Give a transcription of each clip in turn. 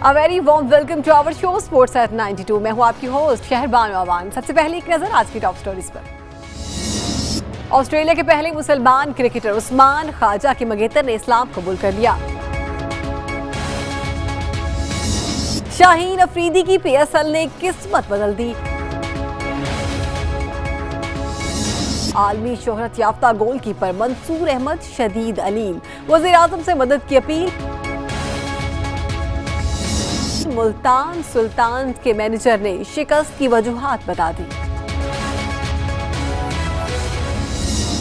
A very warm welcome to our show Sports at 92। मैं हूं आपकी होस्ट शहरबान अवान। सबसे पहले एक नजर आज की टॉप स्टोरीज पर। ऑस्ट्रेलिया के पहले मुसलमान क्रिकेटर उस्मान ख्वाजा के मंगेतर ने इस्लाम कबूल कर लिया। शाहीन अफरीदी की पीएसएल ने किस्मत बदल दी। आलमी शोहरत याफ्ता गोलकीपर मंसूर अहमद शदीद अलील, वज़ीर आज़म से मदद की अपील। मुल्तान सुल्तान के मैनेजर ने शिकस्त की वजूहात बता दी।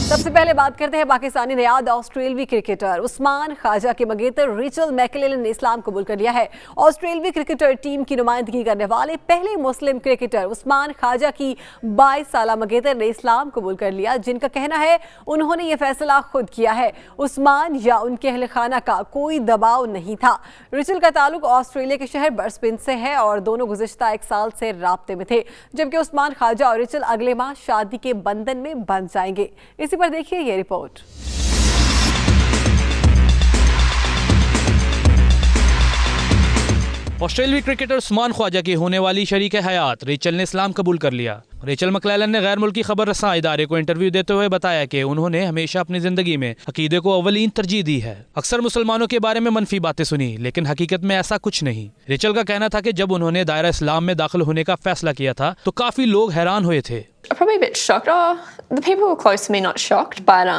सबसे पहले बात करते हैं पाकिस्तानी नयाद ऑस्ट्रेलवी क्रिकेटर उस्मान ख्वाजा के मंगेतर रेचल मैकलेलन ने इस्लाम कबूल कर लिया है। ऑस्ट्रेलवी क्रिकेटर टीम की नुमाइंदगी करने वाले पहले मुस्लिम क्रिकेटर उस्मान ख्वाजा की 22 साला मंगेतर ने इस्लाम कबूल कर लिया, जिनका कहना है उन्होंने ये फैसला खुद किया है। उस्मान या उनके अहल खाना का कोई दबाव नहीं था। रेचल का ताल्लुक ऑस्ट्रेलिया के शहर ब्रिस्बेन से है और दोनों गुज़िश्ता 1 साल से राब्ते में थे, जबकि उस्मान ख्वाजा और रेचल अगले माह शादी के बंधन में बंध जाएंगे। इसी पर देखिए ये रिपोर्ट। ऑस्ट्रेलियाई क्रिकेटर उस्मान ख्वाजा की होने वाली शरीक हयात रेचल ने इस्लाम कबूल कर लिया। रेचल मैकलेलन ने गैर मुल्की खबर रसां इदारे को इंटरव्यू देते हुए बताया कि उन्होंने हमेशा अपनी जिंदगी में अकीदे को अवलीन तरजीह दी है। अक्सर मुसलमानों के बारे में मनफी बातें सुनी, लेकिन हकीकत में ऐसा कुछ नहीं। रेचल का कहना था कि जब उन्होंने दायरा इस्लाम में दाखिल होने का फैसला किया था तो काफी लोग हैरान हुए थे। Probably a bit shocked. The people who are close to me, not shocked, but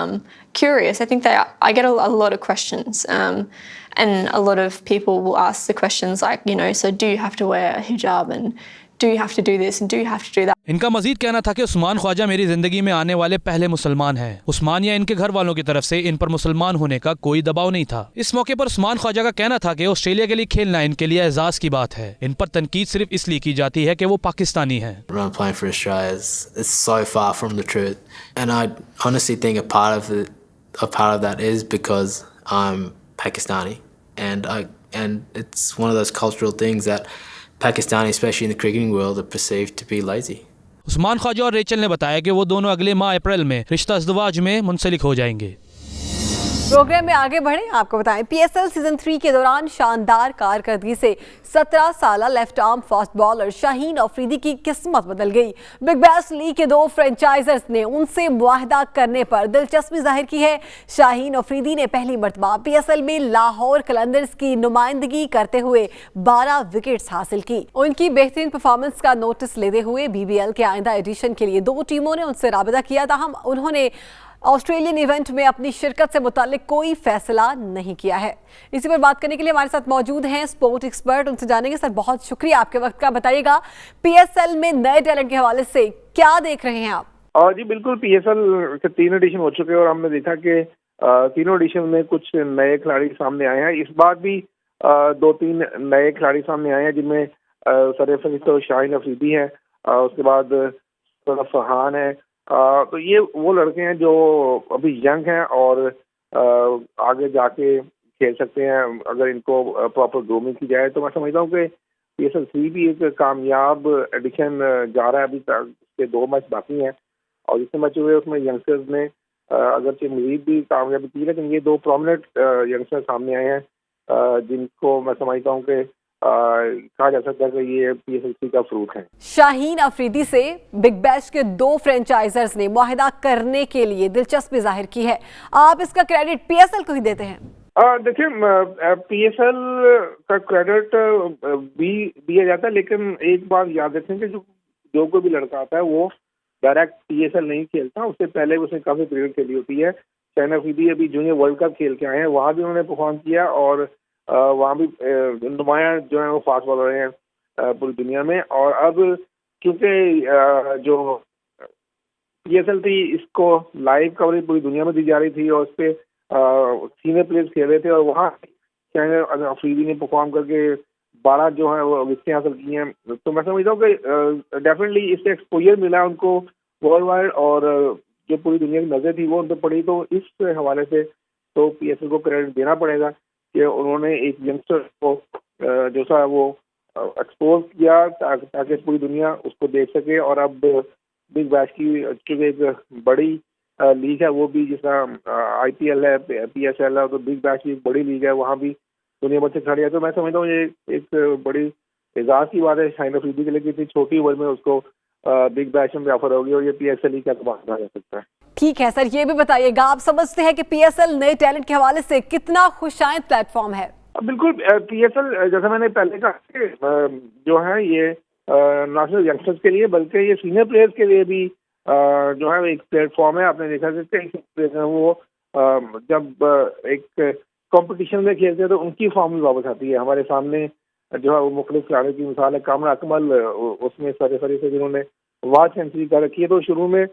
curious. I think I get a lot of questions, and a lot of people will ask the questions like, so do you have to wear a hijab, and do you have to do this, and do you have to do that? इनका मजीद कहना था कि उस्मान ख्वाजा मेरी जिंदगी में आने वाले पहले मुसलमान हैं। उस्मान या इनके घर वालों की तरफ से इन पर मुसलमान होने का कोई दबाव नहीं था। इस मौके पर उस्मान ख्वाजा का कहना था कि ऑस्ट्रेलिया के लिए खेलना इनके लिए एजाज की बात है। इन पर तनकीद सिर्फ इसलिए की जाती है कि वो पाकिस्तानी हैं। Playing for Australia is so far from the truth, and I honestly think a part of that is because I'm Pakistani, and it's one of those cultural things that Pakistani, especially in the cricketing world, are perceived to be lazy. Usman Khwaja और Rachel ने बताया कि वो दोनों अगले माह अप्रैल में रिश्ता अज़दवाज में मुंसलिक हो जाएंगे। प्रोग्राम में आगे बढ़े आपको बताएं, पीएसएल सीजन 3 के दौरान शानदार कारकर्दगी से 17 साला left arm fast bowler Shaheen Afridi की किस्मत बदल गई। बिग बैश लीग के 2 फ्रेंचाइजर्स ने उनसे मुआहदा करने पर दिलचस्पी जाहिर की है। शाहीन अफरीदी ने पहली मर्तबा पीएसएल में लाहौर कलंदर्स की नुमाइंदगी करते हुए 12 विकेट्स हासिल की। उनकी बेहतरीन परफॉर्मेंस का नोटिस लेते हुए बीबीएल के आइंदा एडिशन के लिए 2 टीमों ने उनसे राबिता किया, ताहम उन्होंने ऑस्ट्रेलियन इवेंट में अपनी शिरकत से मुतालिक कोई फैसला नहीं किया है। इसी पर बात करने के लिए हमारे साथ मौजूद हैं स्पोर्ट एक्सपर्ट, उनसे जानेंगे। सर, बहुत शुक्रिया आपके वक्त का। बताइएगा, पीएसएल में नए टैलेंट के हवाले से क्या देख रहे हैं आप? जी बिल्कुल, पीएसएल के 3 एडिशन हो चुके हैं और हमने देखा कि तीनों एडिशन में कुछ नए खिलाड़ी सामने आए हैं। इस बार भी 2-3 नए खिलाड़ी सामने आए हैं, जिनमें सरफराज तो शाहीन अफरीदी है, उसके बाद फरहान है। तो ये वो लड़के हैं जो अभी यंग हैं और आगे जाके खेल सकते हैं अगर इनको प्रॉपर ग्रूमिंग की जाए। तो मैं समझता हूँ कि पीएसएल 3 भी एक कामयाब एडिशन जा रहा है। अभी तक के 2 मैच बाकी हैं और जितने मैच हुए उसमें यंगस्टर्स ने अगरचे मजीद भी कामयाबी की, लेकिन ये 2 प्रोमिनेंट यंगस्टर सामने आए हैं जिनको मैं समझता हूँ कि कहा जा सकता है कि ये पीएसएल का फ्रूट है। शाहीन अफरीदी से बिग बैश के 2 फ्रेंचाइजर्स ने मुआहदा करने के लिए दिलचस्पी जाहिर की है। आप इसका क्रेडिट पीएसएल को ही देते हैं? देखिए, पीएसएल का क्रेडिट भी दिया जाता है, लेकिन एक बात याद रखें कि जो कोई भी लड़का आता है वो डायरेक्ट पीएसएल नहीं खेलता, उससे पहले उसने काफी क्रिकेट खेली होती है। शाहीन अफरीदी अभी जूनियर वर्ल्ड कप खेल के आए हैं, वहाँ भी उन्होंने परफॉर्म किया और वहाँ भी नुमाया जो है वो फास्ट बॉलर हैं पूरी दुनिया में। और अब क्योंकि जो पीएसएल थी इसको लाइव कवरेज पूरी दुनिया में दी जा रही थी और उस पर सीनियर प्लेयर्स खेल रहे थे और वहाँ शाहीन अफरीदी ने परफॉर्म करके 12 जो है वो विकेटें हासिल की हैं। तो मैं समझता हूँ कि डेफिनेटली इससे एक्सपोजर मिला उनको वर्ल्ड वाइड और जो पूरी दुनिया की नजर थी वो उन पर पड़ी। तो इस हवाले से तो पीएसएल को क्रेडिट देना पड़ेगा कि उन्होंने एक यंगस्टर को जो सा वो एक्सपोज किया ताकि पूरी दुनिया उसको देख सके। और अब बिग बैश की चूँकि एक बड़ी लीग है, वो भी जिस तरह आईपीएल है, पीएसएल है, तो बिग बैश की एक बड़ी लीग है, वहाँ भी दुनिया भर से खिलाड़ी है। तो मैं समझता हूँ ये एक बड़ी एजाज की बात है शाहीन अफरीदी के लिए कि इतनी छोटी उम्र में उसको बिग बैश में ऑफर होगी और ये PSL का कमाल जा सकता है। ठीक है सर, ये भी बताइएगा, आप समझते हैं कि PSL नए टैलेंट के हवाले से कितना खुशाइंद प्लेटफॉर्म है? बिल्कुल, PSL जैसा मैंने पहले कहा जो है ये ना सिर्फ यंगस्टर्स के लिए बल्कि ये सीनियर प्लेयर्स के लिए भी जो है एक प्लेटफॉर्म है। आपने देखा कि कई प्लेयर्स हैं वो जब एक कंपटीशन में खेलते हैं तो उनकी फॉर्म भी वापस आती है। हमारे सामने जो है वो मुख्तलिफ खिलाड़ियों की मिसाल है, कामरा अकमल उसमें सरे से जिन्होंने वाद सेंचुरी कर रखी है। तो शुरू में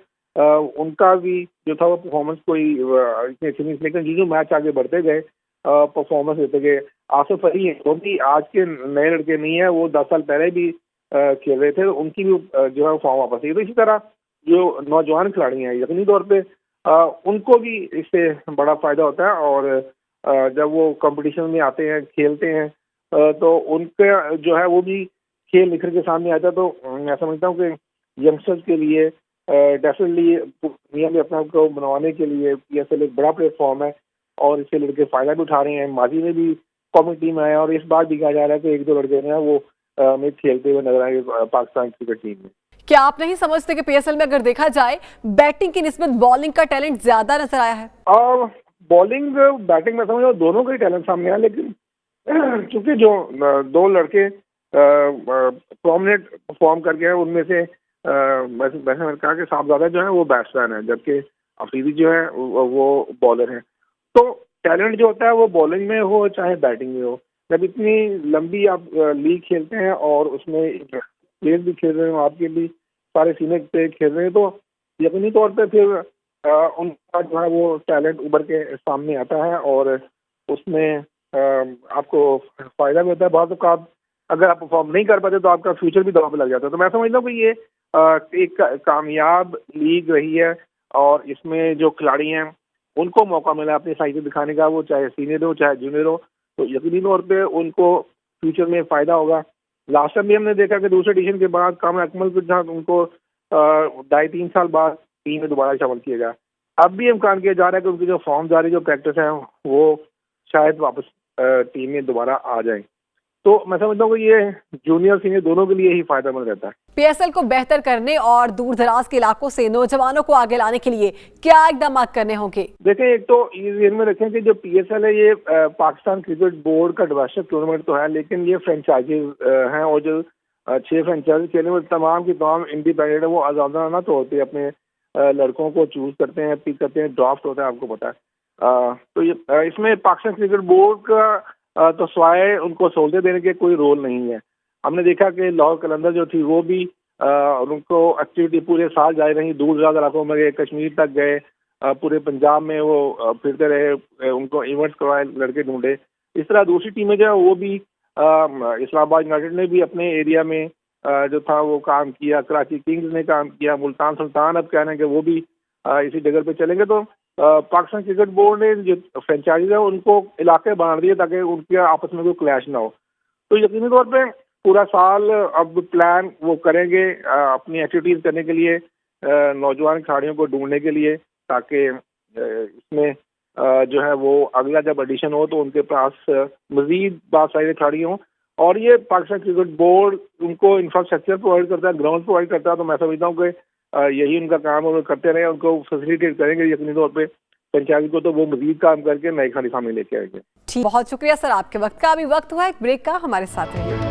उनका भी जो था वो परफॉर्मेंस कोई इतनी अच्छी नहीं, लेकिन जो मैच आगे बढ़ते गए परफॉर्मेंस देते गए। आसिफ अली है वो भी आज के नए लड़के नहीं है, वो 10 साल पहले भी खेल रहे थे, तो उनकी भी जो है फॉर्म वापस आई। तो इसी तरह जो नौजवान खिलाड़ी हैं यकीनी तौर पे उनको भी इससे बड़ा फायदा होता है और जब वो कंपटीशन में आते हैं खेलते हैं तो उनका जो है वो भी खेल निखर के सामने आता है। तो मैं समझता हूँ कि यंगस्टर्स के लिए डेफिनेटली दुनिया में अपना को बनवाने के लिए PSL एक बड़ा प्लेटफॉर्म है और इससे लड़के फायदा भी उठा रहे हैं। माजी में भी कौमी टीम में आए और इस बार भी कहा जा रहा है कि एक दो लड़के हैं वो में खेलते हुए नजर आए पाकिस्तान क्रिकेट टीम में। क्या आप नहीं समझते कि PSL में अगर देखा जाए बैटिंग की निस्बत बॉलिंग का टैलेंट ज्यादा नजर आया है? बॉलिंग बैटिंग में समझो दोनों का ही टैलेंट सामने आया, लेकिन चूंकि जो दो लड़के प्रोमिनेंट परफॉर्म करके हैं उनमें से वैसे मैंने कहा कि साहबजादा जो है वो बैट्समैन है जबकि अफरीदी जो है वो बॉलर है। तो टैलेंट जो होता है वो बॉलिंग में हो चाहे बैटिंग में हो। जब इतनी लंबी आप लीग खेलते हैं और उसमें प्लेयर भी खेल रहे हो, आपके भी सारे सीनियर प्लेयर खेल रहे हैं, तो यकीनी तौर पे फिर उनका जो है वो टैलेंट उभर के सामने आता है और उसमें आपको फायदा भी होता है। बहुत आप अगर आप परफॉर्म नहीं कर पाते तो आपका फ्यूचर भी दांव पे लग जाता है। तो मैं समझता हूँ कि ये एक कामयाब लीग रही है और इसमें जो खिलाड़ी हैं उनको मौका मिला अपनी साइकिल दिखाने का, वो चाहे सीनियर हो चाहे जूनियर हो, तो यकीनी तौर पे उनको फ्यूचर में फ़ायदा होगा। लास्ट टाइम भी हमने देखा कि दूसरे एडिशन के बाद कामरा अकमल के साथ उनको 2.5-3 साल बाद टीम में दोबारा शामिल किया गया। अब भी इम्कान किया जा रहा है कि उनकी जो फॉर्म जारी जो प्रैक्टिस है वो शायद वापस टीम में दोबारा आ जाए। तो मैं समझता हूँ कि ये जूनियर सीनियर दोनों के लिए ही फायदेमंद रहता है। PSL को बेहतर करने और दूर दराज के इलाकों से नौजवानों को आगे लाने के लिए क्या इकदाम करने होंगे? देखें, एक तो ये ध्यान में रखें कि जो PSL है ये पाकिस्तान क्रिकेट बोर्ड का डोमेस्टिक टूर्नामेंट तो है, लेकिन ये फ्रेंचाइजीज हैं और जो 6 फ्रेंचाइजी खेलने में तमाम की तमाम इंडिपेंडेंट है, वो आज़ादाना तौर पर अपने लड़कों को चूज करते हैं, पिक करते हैं, ड्राफ्ट होता है, आपको पता है। तो ये इसमें पाकिस्तान क्रिकेट बोर्ड का तो स्वाय उनको सहूलतें देने के कोई रोल नहीं है। हमने देखा कि लाहौर कलंदर जो थी वो भी उनको एक्टिविटी पूरे साल जारी रही, दूर दराज इलाकों में गए, कश्मीर तक गए, पूरे पंजाब में वो फिरते रहे, उनको इवेंट्स करवाए, लड़के ढूंढे। इस तरह दूसरी टीमें जो है वो भी इस्लामाबाद यूनाइटेड ने भी अपने एरिया में जो था वो काम किया, कराची किंग्स ने काम किया, मुल्तान सुल्तान अब कह रहे हैं कि वो भी इसी जगह पे चलेंगे। तो पाकिस्तान क्रिकेट बोर्ड ने जो फ्रेंचाइज है उनको इलाके बना दिए ताकि उनके आपस में कोई क्लैश ना हो। तो यकीनी तौर पे पूरा साल अब प्लान वो करेंगे अपनी एक्टिविटीज करने के लिए, नौजवान खिलाड़ियों को ढूंढने के लिए, ताकि इसमें जो है वो अगला जब एडिशन हो तो उनके पास मजीद बहुत सारे खिलाड़ी हों। और ये पाकिस्तान क्रिकेट बोर्ड उनको इंफ्रास्ट्रक्चर प्रोवाइड करता है, ग्राउंड प्रोवाइड करता है। तो मैं समझता हूँ कि यही उनका काम है, वो करते रहे, उनको फैसिलिटेट करेंगे यकीनी तौर पे पंचायत को, तो वो मजीद काम करके नए खिलाड़ी सामने लेके आएंगे। ठीक, बहुत शुक्रिया सर आपके वक्त का। अभी वक्त हुआ एक ब्रेक का, हमारे साथ रहिए।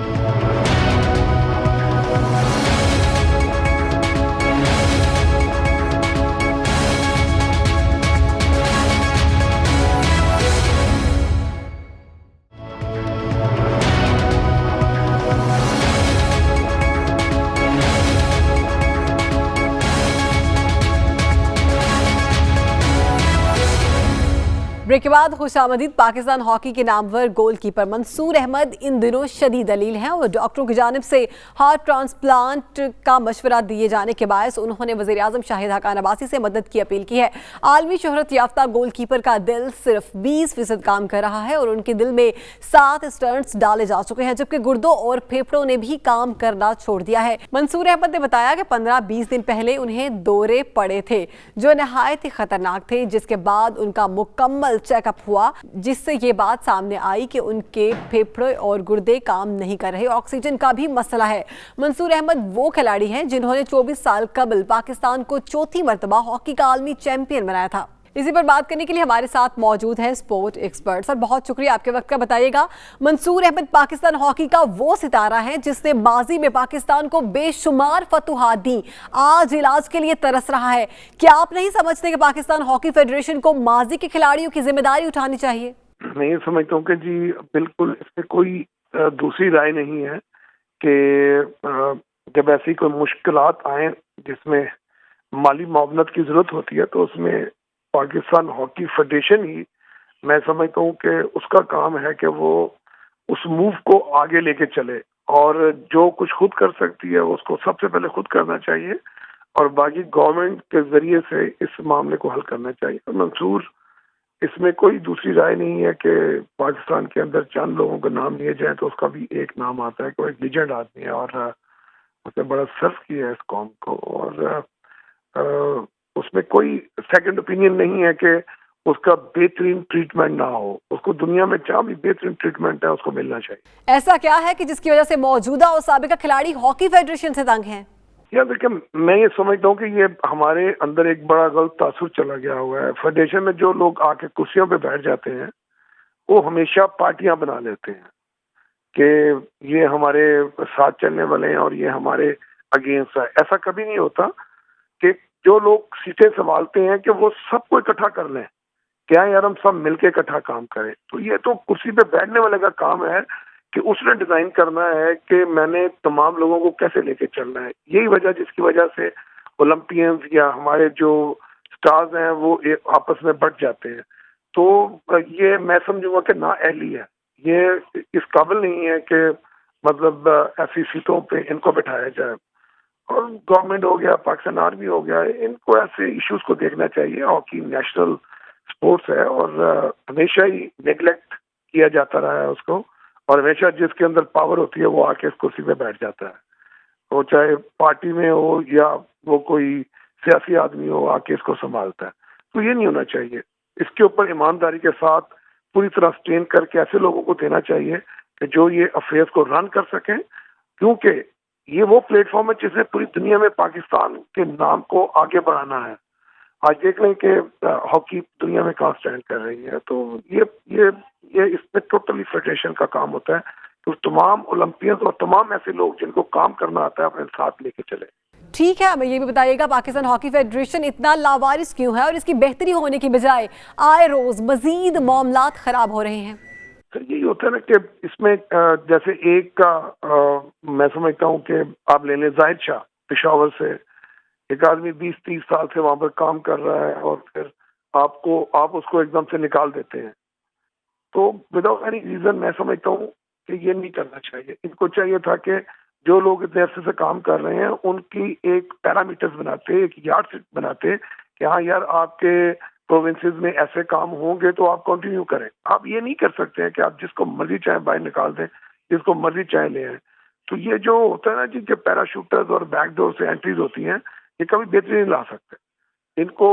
ब्रेक के बाद खुशामदीद। पाकिस्तान हॉकी के नामवर गोलकीपर मंसूर अहमद इन दिनों शदीद दलील हैं और डॉक्टरों की जानिब से हार्ट ट्रांसप्लांट का मशवरा दिए जाने के बायस उन्होंने वज़ीर-ए-आज़म शाहिद हक़ान अब्बासी से मदद की अपील की है। आलमी शोहरत याफ्ता गोलकीपर का दिल सिर्फ 20% काम कर रहा है और उनके दिल में 7 स्टंट्स डाले जा चुके हैं, जबकि गुर्दों और फेफड़ों ने भी काम करना छोड़ दिया है। मंसूर अहमद ने बताया कि 15-20 दिन पहले उन्हें दौरे पड़े थे जो नहायत ही खतरनाक थे, जिसके बाद उनका मुकम्मल चेकअप हुआ, जिससे ये बात सामने आई कि उनके फेफड़े और गुर्दे काम नहीं कर रहे, ऑक्सीजन का भी मसला है। मंसूर अहमद वो खिलाड़ी हैं जिन्होंने 24 साल कबल पाकिस्तान को चौथी मरतबा हॉकी का आलमी चैंपियन बनाया था। इसी पर बात करने के लिए हमारे साथ मौजूद हैं स्पोर्ट एक्सपर्ट। सर, बहुत शुक्रिया आपके वक्त का। बताइएगा, मंसूर अहमद पाकिस्तान हॉकी का वो सितारा है जिसने माजी में पाकिस्तान को बेशुमार फतुहात दी, आज इलाज के लिए तरस रहा है। क्या आप नहीं समझते कि पाकिस्तान हॉकी फेडरेशन को माजी के खिलाड़ियों की जिम्मेदारी उठानी चाहिए? मैं ये समझता हूँ कि जी बिल्कुल इसमें कोई दूसरी राय नहीं है कि जब ऐसी कोई मुश्किलात आए जिसमें माली मुआवनत की जरूरत होती है तो उसमें पाकिस्तान हॉकी फेडरेशन ही, मैं समझता हूँ कि उसका काम है कि वो उस मूव को आगे लेके चले, और जो कुछ खुद कर सकती है उसको सबसे पहले खुद करना चाहिए और बाकी गवर्नमेंट के जरिए से इस मामले को हल करना चाहिए। और मंसूर, इसमें कोई दूसरी राय नहीं है कि पाकिस्तान के अंदर चंद लोगों का नाम लिए जाए तो उसका भी एक नाम आता है कि वो एक लीजेंड आदमी है और उसने बड़ा सर्व किया है इस कौम को, और उसमें कोई सेकंड ओपिनियन नहीं है कि उसका बेहतरीन ट्रीटमेंट ना हो। उसको दुनिया में जहाँ भी बेहतरीन ट्रीटमेंट है उसको मिलना चाहिए। ऐसा क्या है कि जिसकी वजह से मौजूदा और साबिका खिलाड़ी हॉकी फेडरेशन से तंग हैं? यार देखिए, मैं ये समझता हूँ कि ये हमारे अंदर एक बड़ा गलत तासुर चला गया हुआ है। फेडरेशन में जो लोग आके कुर्सियों पे बैठ जाते हैं वो हमेशा पार्टियां बना लेते हैं कि ये हमारे साथ चलने वाले हैं और ये हमारे अगेंस्ट है। ऐसा कभी नहीं होता कि जो लोग सीटें संभालते हैं कि वो सबको इकट्ठा कर लें, क्या यार हम सब मिलके इकट्ठा काम करें। तो ये तो कुर्सी पे बैठने वाले का काम है कि उसने डिजाइन करना है कि मैंने तमाम लोगों को कैसे लेके चलना है। यही वजह जिसकी वजह से ओलंपियंस या हमारे जो स्टार्स हैं वो आपस में बढ़ जाते हैं। तो ये मैं समझूंगा कि ना अहली है, ये इस काबिल नहीं है कि मतलब ऐसी सीटों पे इनको बिठाया जाए। और गवर्नमेंट हो गया, पाकिस्तान आर्मी हो गया, इनको ऐसे इश्यूज को देखना चाहिए। हॉकी नेशनल स्पोर्ट्स है और हमेशा ही नेग्लेक्ट किया जाता रहा है उसको, और हमेशा जिसके अंदर पावर होती है वो आके इस कुर्सी पे बैठ जाता है, वो चाहे पार्टी में हो या वो कोई सियासी आदमी हो, आके इसको संभालता है। तो ये नहीं होना चाहिए। इसके ऊपर ईमानदारी के साथ पूरी तरह स्ट्रेन करके ऐसे लोगों को देना चाहिए कि जो ये अफेयर्स को रन कर सकें, क्योंकि ये वो प्लेटफॉर्म है जिसने पूरी दुनिया में पाकिस्तान के नाम को आगे बढ़ाना है। आज देख लें कि हॉकी दुनिया में कहाँ स्टैंड कर रही है। तो ये इसमें टोटली फेडरेशन का काम होता है कि तमाम ओलंपियंस और तमाम ऐसे लोग जिनको काम करना आता है अपने साथ लेके चले। ठीक है, हमें ये भी बताइएगा, पाकिस्तान हॉकी फेडरेशन इतना लावारिस क्यों है और इसकी बेहतरी होने की बजाय आए रोज मजीद मामलात खराब हो रहे हैं? तो यही होता है ना कि इसमें जैसे एक का मैं समझता हूँ कि आप ले लें जाहिद शाह, पेशावर से एक आदमी 20-30 साल से वहां पर काम कर रहा है और फिर आप उसको एकदम से निकाल देते हैं। तो विदाउट एनी रीजन मैं समझता हूँ कि ये नहीं करना चाहिए। इनको चाहिए था कि जो लोग इतने अरसे से काम कर रहे हैं उनकी एक पैरामीटर्स बनाते, एक यार्ड बनाते कि हाँ यार आपके प्रोविंसेस में ऐसे काम होंगे तो आप कंटिन्यू करें। आप ये नहीं कर सकते हैं कि आप जिसको मर्जी चाहे बाहर निकाल दें, जिसको मर्जी चाहे ले आए। तो ये जो होता है ना जी, कि पैराशूटर्स और बैकडोर से एंट्रीज होती हैं, ये कभी बेहतरी नहीं ला सकते। इनको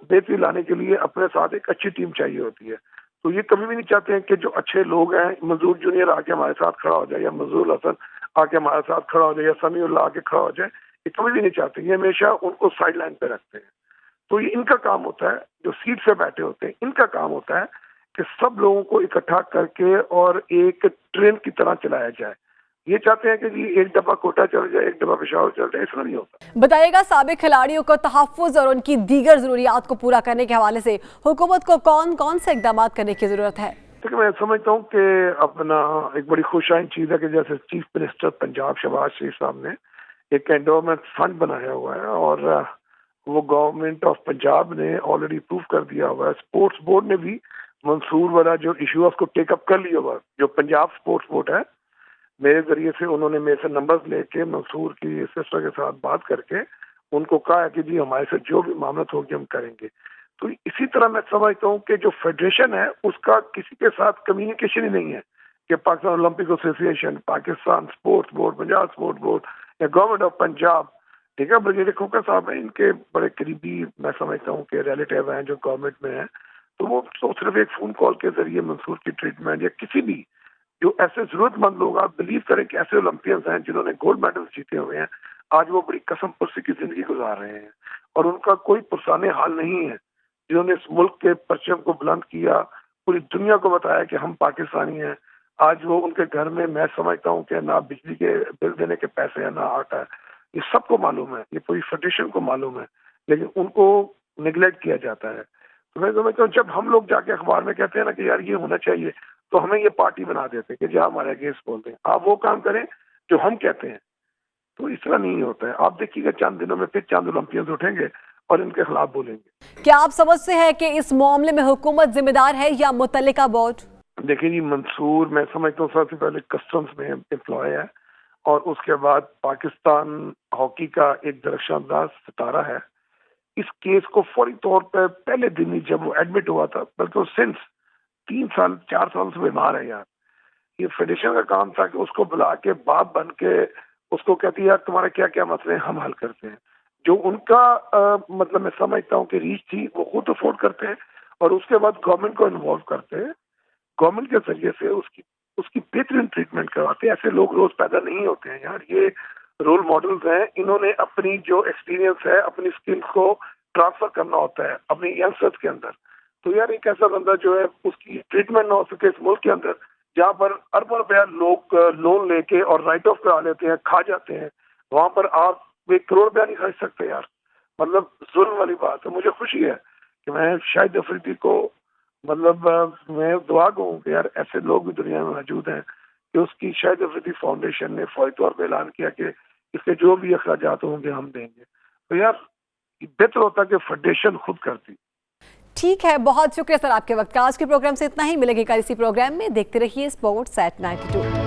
बेहतरी लाने के लिए अपने साथ एक अच्छी टीम चाहिए होती है। तो ये कभी भी नहीं चाहते हैं कि जो अच्छे लोग हैं, मंजूर जूनियर आके हमारे साथ खड़ा हो जाए या मंजूर हसन आके हमारे साथ खड़ा हो जाए या समीउल्लाह आके खड़ा हो जाए, ये कभी भी नहीं चाहते। ये हमेशा उनको साइड लाइन पे रखते हैं। तो ये इनका काम होता है, जो सीट से बैठे होते हैं, इनका काम होता है कि सब लोगों को इकट्ठा करके और एक ट्रेन की तरह चलाया जाए। ये चाहते हैं कि जी एक डब्बा कोटा चल जाए, एक डब्बा पेशावर चल जाए, ऐसा नहीं होता। बताइएगा, साबिक खिलाड़ियों को तहफ़्फ़ुज़ और उनकी दीगर ज़रूरियात को पूरा करने के हवाले से हुकूमत को कौन कौन से इक़दाम करने की ज़रूरत है? देखिए, मैं समझता हूँ कि अपना एक बड़ी खुशआइन चीज़ है कि जैसे चीफ मिनिस्टर पंजाब शहबाज शरीफ साहब ने एक एंडोमेंट फंड बनाया हुआ है और वो गवर्नमेंट ऑफ पंजाब ने ऑलरेडी प्रूव कर दिया हुआ है। स्पोर्ट्स बोर्ड ने भी मंसूर वाला जो इशू है उसको टेकअप कर लिया हुआ। जो पंजाब स्पोर्ट्स बोर्ड है, मेरे जरिए से उन्होंने मेरे से नंबर्स लेके मंसूर की सिस्टर के साथ बात करके उनको कहा है कि जी हमारे से जो भी मामला होगी हम करेंगे। तो इसी तरह मैं समझता हूँ कि जो फेडरेशन है उसका किसी के साथ कम्युनिकेशन ही नहीं है कि Pakistan Olympic association, Pakistan sports board, Punjab sports board या गवर्नमेंट ऑफ पंजाब, ठीक है, ब्रिगेडियर खोखर साहब हैं, इनके बड़े करीबी मैं समझता हूँ कि रिलेटिव हैं जो गवर्नमेंट में हैं। तो वो तो सिर्फ एक फ़ोन कॉल के ज़रिए मंसूर की ट्रीटमेंट या किसी भी जो ऐसे ज़रूरतमंद लोग, आप बिलीव करें कि ऐसे ओलंपियंस हैं जिन्होंने गोल्ड मेडल जीते हुए हैं, आज वो बड़ी कसम पुर्सी की ज़िंदगी गुजार रहे हैं और उनका कोई पुरसाने हाल नहीं है, जिन्होंने इस मुल्क के परचम को बुलंद किया, पूरी दुनिया को बताया कि हम पाकिस्तानी हैं। आज वो उनके घर में मैं समझता हूँ कि ना बिजली के बिल देने के पैसे हैं, ना आटा है। ये सबको मालूम है, ये पूरी फेडरेशन को मालूम है, लेकिन उनको निगलेक्ट किया जाता है। तो मैं समझता हूँ जब हम लोग जाके अखबार में कहते हैं ना कि यार ये होना चाहिए, तो हमें ये पार्टी बना देते हैं कि जहाँ हमारे अगेंस्ट बोलते हैं। आप वो काम करें जो हम कहते हैं, तो इस तरह नहीं होता है। आप देखिएगा चंद दिनों में फिर चंद ओलंपियंस उठेंगे और इनके खिलाफ बोलेंगे। क्या आप समझते हैं कि इस मामले में हुकूमत जिम्मेदार है या मुतल्लिका बोर्ड? देखिए जी, मंसूर मैं समझता हूँ सबसे पहले कस्टम्स में एम्प्लॉय है और उसके बाद पाकिस्तान हॉकी का एक दरख्शांदाज सितारा है। इस केस को फौरी तौर पर पहले दिन ही जब वो एडमिट हुआ था, बल्कि सिंस 3 साल 4 साल से बीमार है यार, ये फेडरेशन का काम था कि उसको बुला के बाप बन के उसको कहती है यार तुम्हारे क्या क्या मसले हैं हम हल करते हैं। जो उनका मतलब मैं समझता हूँ कि रीच थी वो खुद अफोर्ड करते हैं और उसके बाद गवर्नमेंट को इन्वॉल्व करते हैं, गवर्नमेंट के जरिए से उसकी उसकी बेहतरीन ट्रीटमेंट करवाते हैं। ऐसे लोग रोज पैदा नहीं होते हैं यार, ये रोल मॉडल्स हैं। इन्होंने अपनी जो एक्सपीरियंस है, अपनी स्किल्स को ट्रांसफर करना होता है अपने यंगस्टर्स के अंदर। तो यार एक ऐसा बंदा जो है उसकी ट्रीटमेंट ना हो सके इस मुल्क के अंदर, जहाँ पर अरबों रुपया लोग लोन लेके और राइट ऑफ करा लेते हैं, खा जाते हैं, वहां पर आप 1 करोड़ रुपया नहीं खर्च सकते यार। मतलब जुल्म वाली बात है। मुझे खुशी है कि मैं शाहिद अफरीदी को मतलब मैं दुआ कहूँ कि यार ऐसे लोग भी दुनिया में मौजूद हैं कि उसकी शाहिद अफरीदी फाउंडेशन ने फौरी तौर पर ऐलान किया कि इसके जो भी अखराजात होंगे हम देंगे। तो यार बेहतर होता कि फेडरेशन खुद करती। ठीक है, बहुत शुक्रिया सर आपके वक्त का। आज के प्रोग्राम से इतना ही, मिलेंगे कल इसी प्रोग्राम में। देखते रहिए स्पोर्ट्स एट 92।